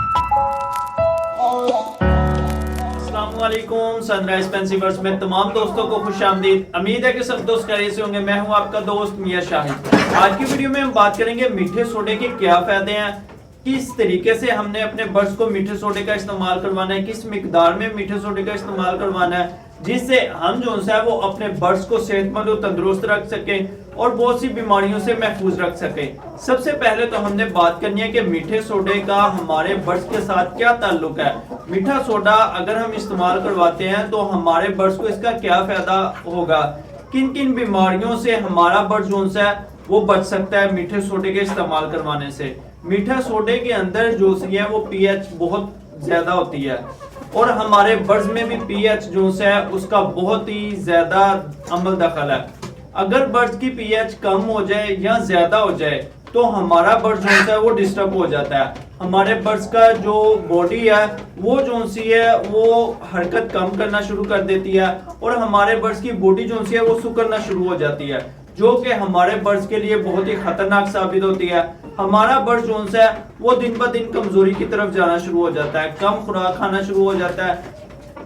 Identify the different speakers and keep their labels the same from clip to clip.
Speaker 1: अस्सलामुअलैकुम। सनराइज पेंसिवर्स में तमाम दोस्तों को खुशामदीद। उम्मीद है कि सब दोस्त खैरियत से होंगे। मैं हूं आपका दोस्त मियां शाहिद। आज की वीडियो में हम बात करेंगे मीठे सोडे के क्या फायदे हैं, किस तरीके से हमने अपने बर्ड्स को मीठे सोडे का इस्तेमाल करवाना है, किस मिकदार में मीठे सोडे का इस्तेमाल करवाना है जिससे हम जो है वो अपने बर्ड्स को सेहतमंद और तंदुरुस्त रख सके और बहुत सी बीमारियों से महफूज रख सके। सबसे पहले तो हमने बात करनी है कि मीठे सोडे का हमारे बर्ड्स के साथ क्या ताल्लुक है। मीठा सोडा अगर हम इस्तेमाल करवाते हैं तो हमारे बर्ड्स को इसका क्या फायदा होगा, किन किन बीमारियों से हमारा बर्ड जो है वो बच सकता है मीठे सोडे के इस्तेमाल करवाने से। मीठा सोडे के अंदर जो है वो पीएच बहुत ज्यादा होती है और हमारे बर्ड्स में भी पीएच जो है उसका बहुत ही ज्यादा अमल दखल है। अगर बर्ड्स की पीएच कम हो जाए या ज्यादा हो जाए तो हमारा बर्ड जो है वो डिस्टर्ब हो जाता है। हमारे बर्ड्स का जो बॉडी है वो जो सी है वो हरकत कम करना शुरू कर देती है और हमारे बर्ड्स की बॉडी जो सी है वो सुकड़ना शुरू हो जाती है, जो कि हमारे बर्ड्स के लिए बहुत ही खतरनाक साबित होती है। हमारा बर्ड जो है वो दिन ब दिन कमजोरी की तरफ जाना शुरू हो जाता है, कम खुराक खाना शुरू हो जाता है।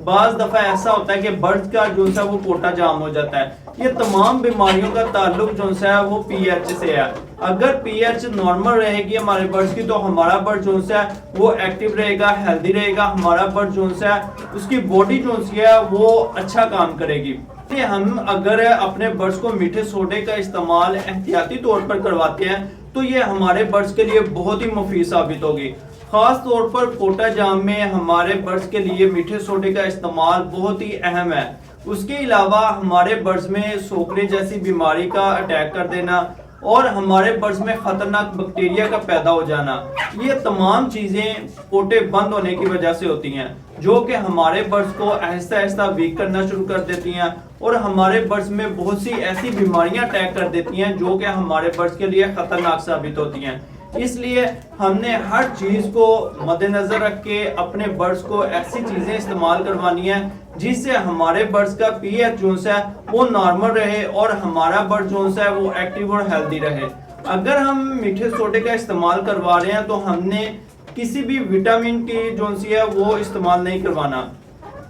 Speaker 1: बाज दफा ऐसा होता है कि बर्ड का जो है वो कोटा जाम हो जाता है। ये तमाम बीमारियों का ताल्लुक जो है वो पीएच से है। अगर पीएच नॉर्मल रहेगी हमारे बर्ड्स की तो हमारा बर्ड जो है वो एक्टिव रहेगा, हेल्दी रहेगा। हमारा बर्ड जो है उसकी बॉडी जो है वो अच्छा काम करेगी। हम अगर अपने बर्ड्स को मीठे सोडे का इस्तेमाल एहतियाती तौर पर करवाते हैं तो ये हमारे बर्ड्स के लिए बहुत ही मुफीद साबित होगी। खास तौर पर कोटा जाम में हमारे बर्ड्स के लिए मीठे सोडे का इस्तेमाल बहुत ही अहम है। उसके अलावा हमारे बर्ड्स में सोकरे जैसी बीमारी का अटैक कर देना और हमारे बर्ड्स में खतरनाक बैक्टीरिया का पैदा हो जाना, ये तमाम चीजें कोटे बंद होने की वजह से होती हैं, जो कि हमारे बर्ड्स को आहिस्ता आहिस्ता वीक करना शुरू कर देती हैं और हमारे बर्ड्स में बहुत सी ऐसी बीमारियां अटैक कर देती हैं जो कि हमारे बर्ड्स के लिए खतरनाक साबित होती हैं। इसलिए हमने हर चीज को मद्देनजर रख के अपने बर्ड्स को ऐसी चीजें इस्तेमाल करवानी है जिससे हमारे बर्ड्स का पीएच जो है वो नॉर्मल रहे और हमारा बर्ड जो है वो एक्टिव और हेल्दी रहे। अगर हम मीठे सोडे का इस्तेमाल करवा रहे हैं तो हमने किसी भी विटामिन की जो है वो इस्तेमाल नहीं करवाना,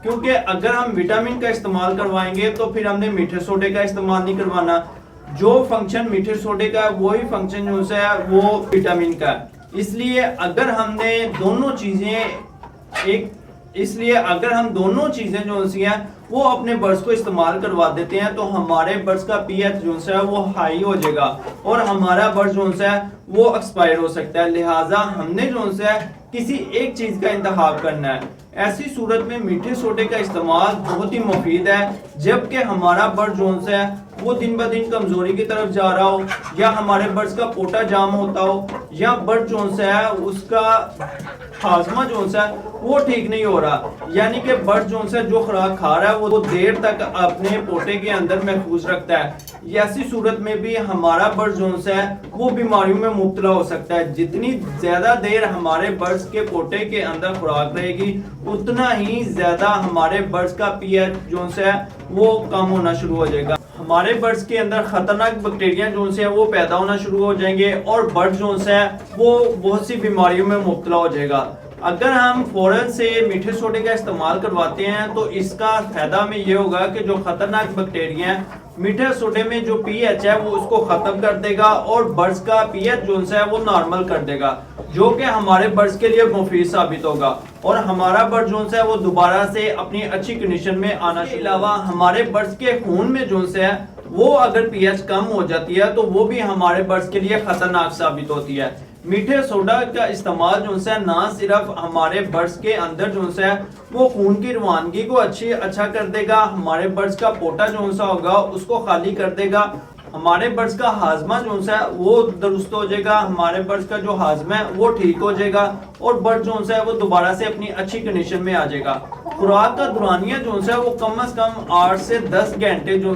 Speaker 1: क्योंकि अगर हम विटामिन का इस्तेमाल करवाएंगे तो फिर हमने मीठे सोडे का इस्तेमाल नहीं करवाना। जो फंक्शन मीठे सोडे का वही फंक्शन जो है वो विटामिन का। इसलिए अगर हम दोनों चीजें जो है वो अपने बर्ड्स को इस्तेमाल करवा देते हैं तो हमारे बर्ड्स का पीएच जो है वो हाई हो जाएगा और हमारा बर्ड जो है वो एक्सपायर हो सकता है। लिहाजा हमने जो है किसी एक चीज का इंतखाब करना है। ऐसी सूरत में मीठे सोडे का इस्तेमाल बहुत ही मुफीद है, जबकि हमारा बर्ड जो है वो दिन ब दिन कमजोरी की तरफ जा रहा हो या हमारे बर्ड्स का पोटा जाम होता हो या बर्ड जो है उसका हाजमा जो है वो ठीक नहीं हो रहा, यानी कि बर्ड जो है जो खुराक खा रहा है वो देर तक अपने पोटे के अंदर महफूज रखता है। ऐसी सूरत में भी हमारा बर्ड जो है वो बीमारियों में मुब्तला हो सकता है। जितनी ज्यादा देर हमारे बर्ड्स के पोटे के अंदर खुराक रहेगी उतना ही ज्यादा हमारे बर्ड्स का पीएच जो है वो कम होना शुरू हो जाएगा। हमारे बर्ड्स के अंदर खतरनाक बैक्टीरिया जो है वो पैदा होना शुरू हो जाएंगे और बर्ड जो है वो बहुत सी बीमारियों में मुब्तला हो जाएगा। अगर हम फौरन से मीठे सोडे का इस्तेमाल करवाते हैं तो इसका फायदा हमें ये होगा कि जो खतरनाक बैक्टीरिया है मीठे सोडे में जो पीएच है वो उसको खत्म कर देगा और बर्ड्स का पीएच जो है वो नॉर्मल कर देगा, जो कि हमारे बर्ड्स के लिए मुफीद साबित होगा और हमारा बर्ड जो है वो दोबारा से अपनी अच्छी कंडीशन में आना। के अलावा हमारे बर्ड्स के खून में जो है वो अगर पीएच कम हो जाती है तो वो भी हमारे बर्ड्स के लिए खतरनाक साबित होती है। मीठे सोडा का इस्तेमाल जो है ना सिर्फ हमारे बर्ड्स के अंदर जो है वो खून की रवानगी को अच्छा कर देगा, हमारे बर्ड्स का पोटा जो होगा उसको खाली कर देगा, हमारे बर्ड्स का हाजमा जो है वो दुरुस्त हो जाएगा, हमारे बर्ड्स का जो हाजमा है वो ठीक हो जाएगा और बर्ड जो है वो दोबारा से अपनी अच्छी कंडीशन में आ जाएगा। खुराक का दौरानिया जो है वो कम से कम 8 से 10 घंटे जो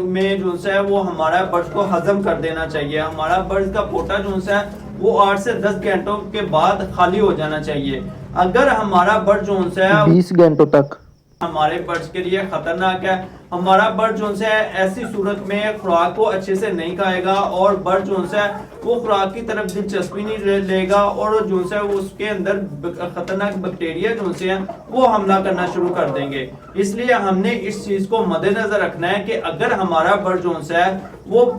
Speaker 1: है वो हमारा बर्ड्स को हजम कर देना चाहिए। हमारा बर्ड्स का पोटा जो है वो 8 से 10 घंटों के बाद खाली हो जाना चाहिए। अगर हमारा बर्ड जो है
Speaker 2: 20 घंटों तक
Speaker 1: हमारे बर्ड्स के लिए खतरनाक है। हमारा बर्ड जो है ऐसी सूरत में खुराक को अच्छे से नहीं खाएगा और बर्ड जो है वो खुराक की तरफ दिलचस्पी नहीं लेगा और जो है उसके अंदर खतरनाक बैक्टीरिया जो है वो हमला करना शुरू कर देंगे। इसलिए हमने इस चीज को मद्देनजर रखना है कि अगर हमारा बर्ड जो है वो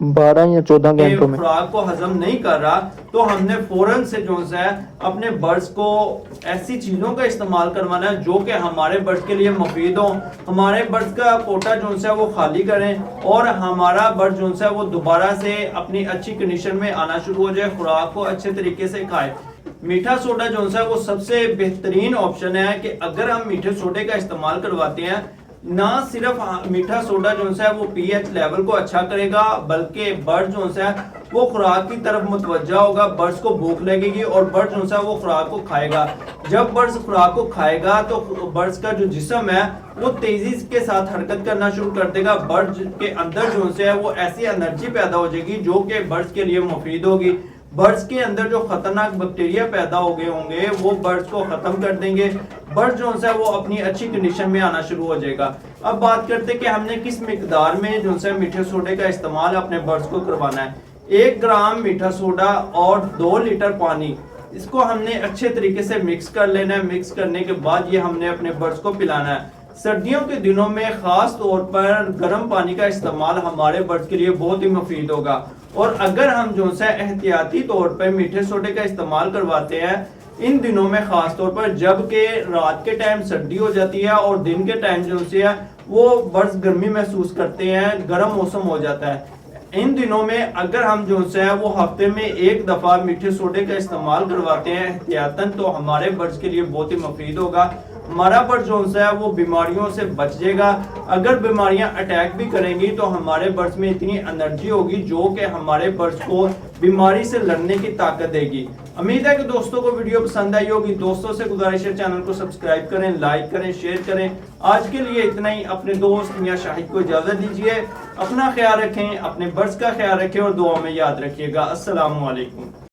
Speaker 2: 12 या 14 घंटों में
Speaker 1: खुराक को हजम नहीं कर रहा तो हमने फौरन से जो है अपने बर्ड्स को ऐसी चीजों का इस्तेमाल करवाना है जो कि हमारे बर्ड्स के लिए मुफीद हो। हमारे बर्ड्स का कोटा जो है वो खाली करें और हमारा बर्ड जो है वो दोबारा से अपनी अच्छी कंडीशन में आना शुरू हो जाए, खुराक को अच्छे तरीके से खाए। मीठा सोडा जो है वो सबसे बेहतरीन ऑप्शन है कि अगर हम मीठे सोडे का इस्तेमाल करवाते हैं, ना सिर्फ मीठा सोडा जो है वो पीएच लेवल को अच्छा करेगा बल्कि बर्ड जो है वो खुराक की तरफ मुतवज्जा होगा, बर्ड्स को भूख लगेगी और बर्ड जो है वो खुराक को खाएगा। जब बर्ड्स खुराक को खाएगा तो बर्ड्स का जो जिस्म है वो तेजी के साथ हरकत करना शुरू कर देगा। बर्ड्स के अंदर जो है वो ऐसी एनर्जी पैदा हो जाएगी जो कि बर्ड्स के लिए मुफीद होगी। बर्ड्स के अंदर जो खतरनाक बैक्टीरिया पैदा हो गए होंगे वो बर्ड्स को खत्म कर देंगे। बर्ड जो है वो अपनी अच्छी कंडीशन में आना शुरू हो जाएगा। अब बात करते हैं कि हमने किस मिकदार में जो है मीठे सोडे का इस्तेमाल अपने बर्ड्स को करवाना है। 1 ग्राम मीठा सोडा और 2 लीटर पानी, इसको हमने अच्छे तरीके से मिक्स कर लेना है। मिक्स करने के बाद ये हमने अपने बर्ड्स को पिलाना है। सर्दियों के दिनों में खास तौर पर गर्म पानी का इस्तेमाल हमारे बर्ड्स के लिए बहुत ही मुफीद होगा और अगर हम जो है एहतियाती तौर पर मीठे सोडे का इस्तेमाल करवाते हैं इन दिनों में, खास तौर पर जबकि रात के टाइम सर्दी हो जाती है और दिन के टाइम जो है वो बर्ड्स गर्मी महसूस करते हैं, गर्म मौसम हो जाता है। इन दिनों में अगर हम जो है वो हफ्ते में 1 दफा मीठे सोडे का इस्तेमाल करवाते हैं एहतियातन, तो हमारे बर्ड्स के लिए बहुत ही मुफीद होगा। हमारा बर्ड जो है वो बीमारियों से बच जाएगा। अगर बीमारियां अटैक भी करेंगी तो हमारे बर्ड्स में इतनी एनर्जी होगी जो कि हमारे बर्ड्स को बीमारी से लड़ने की ताकत देगी। उम्मीद है कि दोस्तों को वीडियो पसंद आई होगी। दोस्तों से गुजारिश है चैनल को सब्सक्राइब करें, लाइक करें, शेयर करें। आज के लिए इतना ही। अपने दोस्त मियां शाहिद को इजाजत दीजिए। अपना ख्याल रखें, अपने बर्ड्स का ख्याल रखें और दुआ में याद रखिएगा। अस्सलाम वालेकुम।